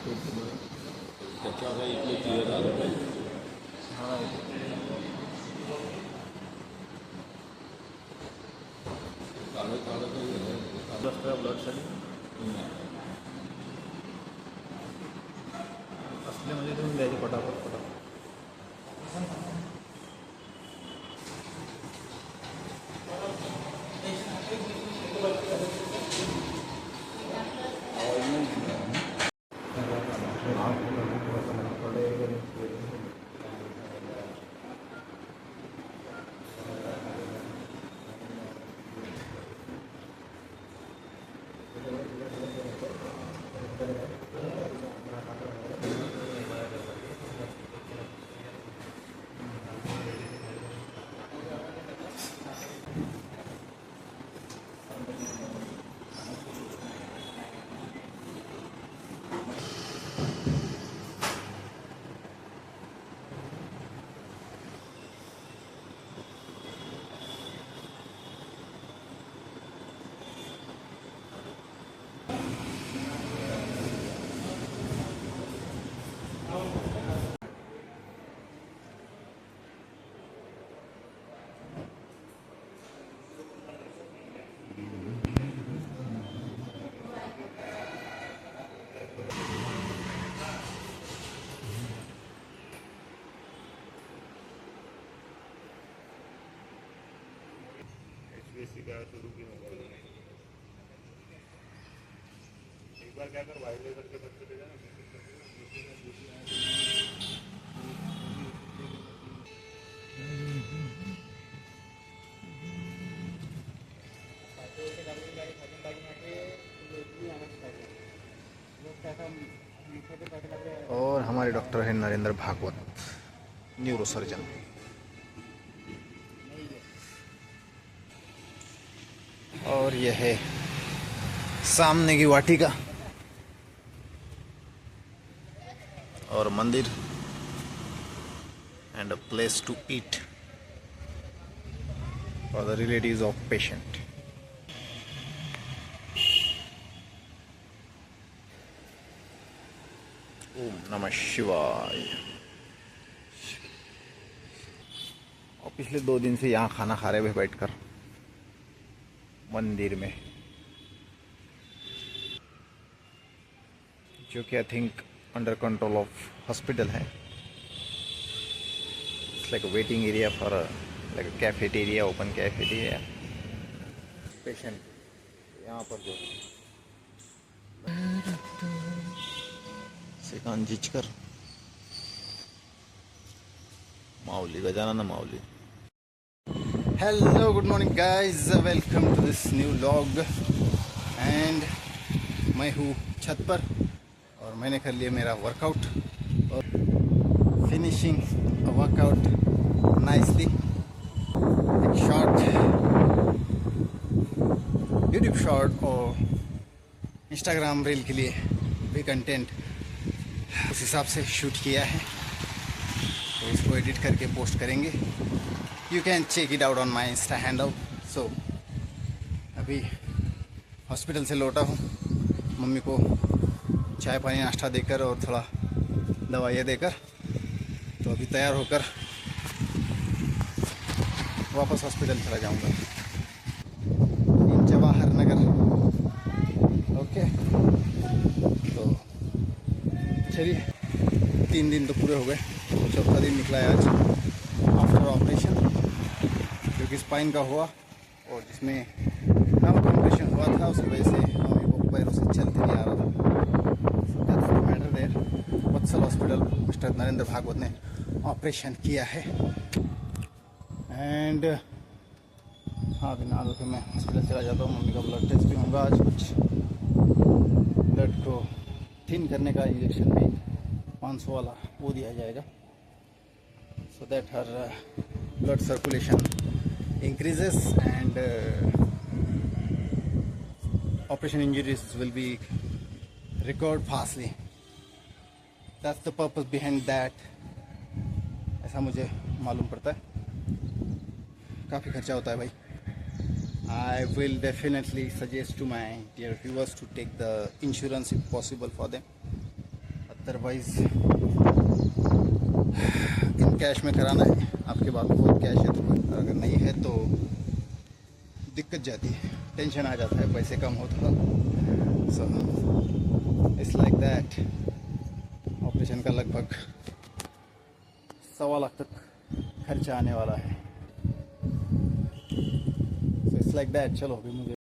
त्याच्यावर इथले क्लिअर आलं पाहिजे. हाँ काळं काळं काही दस का ब्लड सेल असले म्हणजे तुम्ही द्यायचे पटापट पटापट. HBSC का शुरू की होगा. एक बार क्या कर वाइल्ड करके बच्चे ले जाना. और हमारे डॉक्टर हैं नरेंद्र भागवत, न्यूरो सर्जन. और यह है सामने की वाटिका और मंदिर and a place to eat for the relatives of patient. ओम नमः शिवाय. और पिछले 2 दिन से यहाँ खाना खा रहे हुए बैठकर मंदिर में, जो कि I think under control of hospital है. It's like a waiting area for like a cafeteria, open cafeteria. Patient यहाँ पर जो Shrikant Jichkar, Mauli Gajanan Mauli. Hello good morning guys, welcome to this new vlog. And मैं हूँ छत पर और मैंने कर लिया मेरा वर्कआउट और फिनिशिंग वर्कआउट नाइसली. एक शॉर्ट यूट्यूब शॉर्ट और इंस्टाग्राम रील के लिए भी कंटेंट उस हिसाब से शूट किया है, तो इसको एडिट करके पोस्ट करेंगे. You can check it out on my insta handle. So अभी हॉस्पिटल से लौटा हूँ, मम्मी को चाय पानी नाश्ता देकर और थोड़ा दवाइयाँ देकर, तो अभी तैयार होकर वापस हॉस्पिटल चला जाऊँगा. जवाहर नगर. ओके, तो चलिए 3 दिन तो पूरे हो गए, 4था दिन निकला है आज आफ्टर ऑपरेशन, जो कि स्पाइन का हुआ और जिसमें नर्व कंप्रेशन हुआ था. उसकी वजह से मम्मी को पैरों से चलते नहीं आ रहा था. So that's the matter there. Vatsal hospital mister Narendra Bhagwat ने ऑपरेशन किया है. एंड हाँ, अभी नहा धो मैं हॉस्पिटल चला जाता हूँ. मम्मी का ब्लड टेस्ट भी होगा आज. कुछ ब्लड को थिन करने का इंजेक्शन भी 500 वाला वो दिया जाएगा, so that her blood circulation increases and operation injuries will be recovered fastly. That's the purpose behind that. ऐसा मुझे मालूम पड़ता है. काफ़ी खर्चा होता है भाई. I will definitely suggest to my dear viewers to take the insurance if possible for them. Otherwise in cash में कराना है। आपके पास बहुत कैश है तो, अगर नहीं है तो दिक्कत जाती है, टेंशन आ जाता है, पैसे कम हो तो। So it's like that. Operation का लगभग 1.25 लाख तक खर्चा आने वाला है। So it's like that. चलो अभी मुझे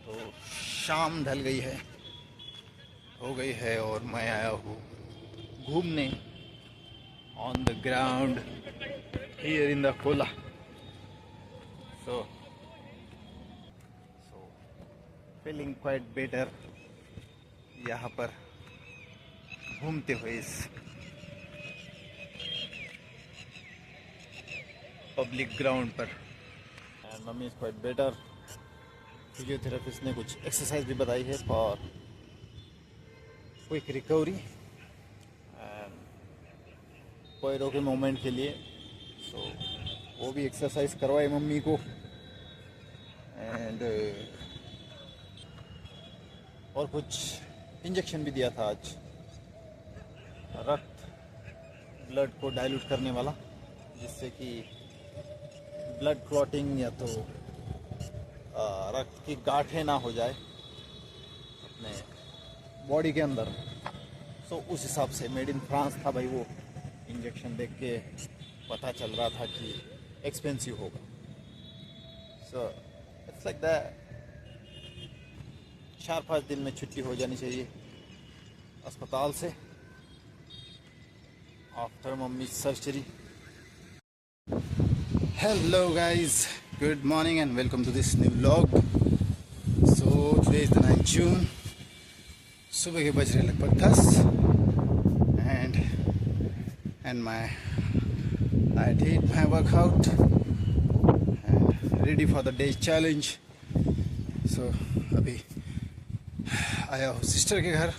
तो शाम ढल गई है, हो गई है, और मैं आया हूँ घूमने on the ground here in the Cola. So feeling quite better यहाँ पर घूमते हुए इस पब्लिक ग्राउंड पर। And mummy is quite better. Physiotherapist ने कुछ एक्सरसाइज भी बताई है फॉर क्विक रिकवरी एंड पैरों के मूवमेंट के लिए। सो वो भी एक्सरसाइज करवाई मम्मी को। एंड और कुछ इंजेक्शन भी दिया था आज, रक्त ब्लड को डाइल्यूट करने वाला, जिससे कि ब्लड क्लॉटिंग या तो रक्त की गांठें ना हो जाए अपने बॉडी के अंदर। सो उस हिसाब से मेड इन फ्रांस था भाई वो इंजेक्शन, देख के पता चल रहा था कि एक्सपेंसिव होगा। So it's like that. 4-5 दिन में छुट्टी हो जानी चाहिए अस्पताल से after mummy surgery. Hello guys, good morning and welcome to this new vlog. So today is the 9 June. सुबह के बज रहे लगभग 10 and I did my workout and ready for the day's challenge. So अभी आया हूँ सिस्टर के घर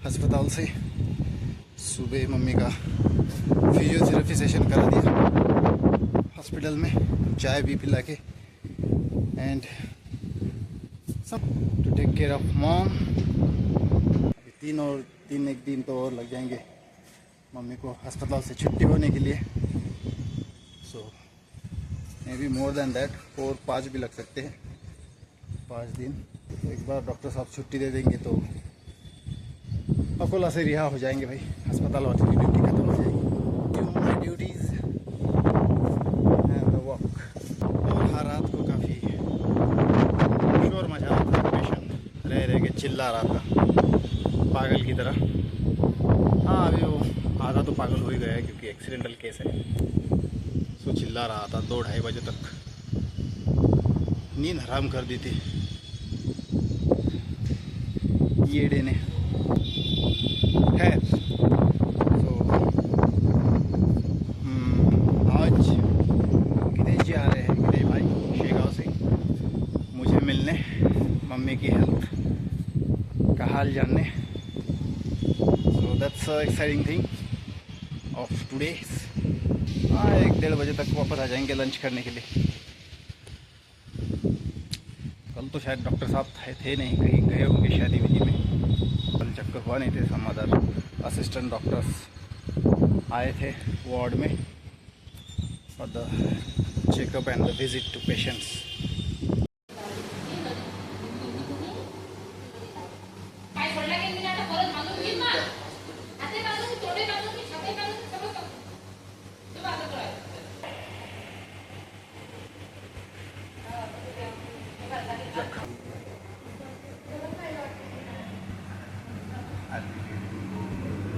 अस्पताल से। सुबह मम्मी का फिजियोथेरेपी सेशन करा दिया हॉस्पिटल में, चाय भी पिला के, एंड सब to take care of mom. अभी 3 दिन तो और लग जाएंगे मम्मी को अस्पताल से छुट्टी होने के लिए। So maybe more than that, 4-5 भी लग सकते हैं, 5 दिन। तो एक बार डॉक्टर साहब छुट्टी दे देंगे तो अकोला से रिहा हो जाएंगे भाई, अस्पताल वाली की ड्यूटी खत्म हो जाएगी। माई ड्यूटीज एंड द वर्क। और हर रात को काफ़ी शोर मचा रहा था, पेशेंट रह के चिल्ला रहा था पागल की तरह। हाँ अभी वो आधा तो पागल हो ही गया है क्योंकि एक्सीडेंटल केस है। सो चिल्ला रहा था 2-2:30 बजे तक, नींद हराम कर दी थी ये डे ने। खैर तो आज गिरीश जी आ रहे हैं, गिरीश भाई शेगांव से मुझे मिलने, मम्मी की हेल्थ का हाल जानने। So that's exciting thing of today. 1-1:30 बजे तक वापस आ जाएंगे लंच करने के लिए। कल तो शायद डॉक्टर साहब थे नहीं, कहीं गए होंगे शादी विधि में, कल चक्कर हुआ नहीं थे। सम अदर असिस्टेंट डॉक्टर्स आए थे वार्ड में for the checkup and the visit to patients.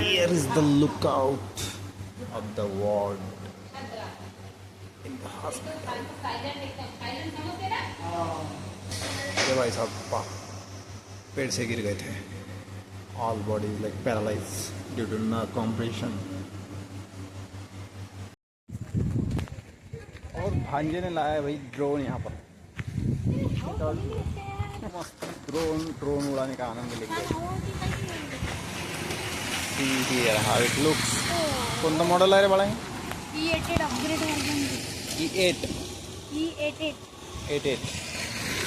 Here is the lookout. of the world in the hospital. ये भाई साहब पेड़ से गिर गए थे. All body is like paralyzed due to nerve compression. और भांजे ने लाया है भाई ड्रोन यहाँ पर. ड्रोन उड़ाने का आनंद लेके. See here how it looks. कोणता मॉडल आहे रे बाळा? E88 upgrade version. E8. E88 88.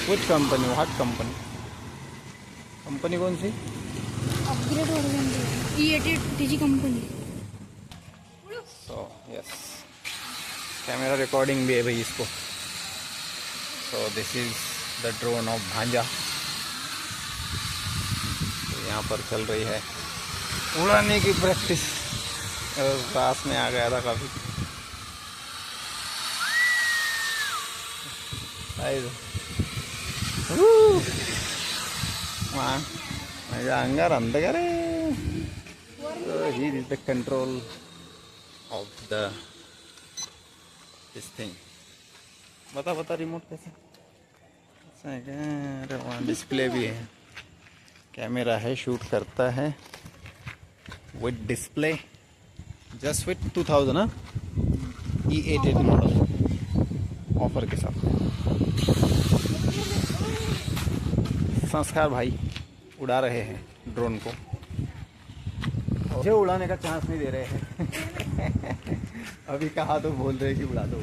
Which company? What company? Company कौन सी? Upgrade version. E88 त्याची company. So yes. Camera recording भी है भाई इसको. So this is the drone of भांजा. तो यहाँ पर चल रही है उड़ाने की प्रैक्टिस. पास में आ गया था काफी. माझ्या अंगार अंध का रे. He is the control of the this thing. बता रिमोट कैसे. ऐसा है क्या? अरे वहाँ डिस्प्ले भी है. कैमरा है, शूट करता है विथ डिस्प्ले. जस्ट विथ 2000 ना. E88 मॉडल ऑफर के साथ. संस्कार भाई उड़ा रहे हैं ड्रोन को. मुझे उड़ाने का चांस नहीं दे रहे हैं. अभी कहा तो बोल रहे कि उड़ा दो.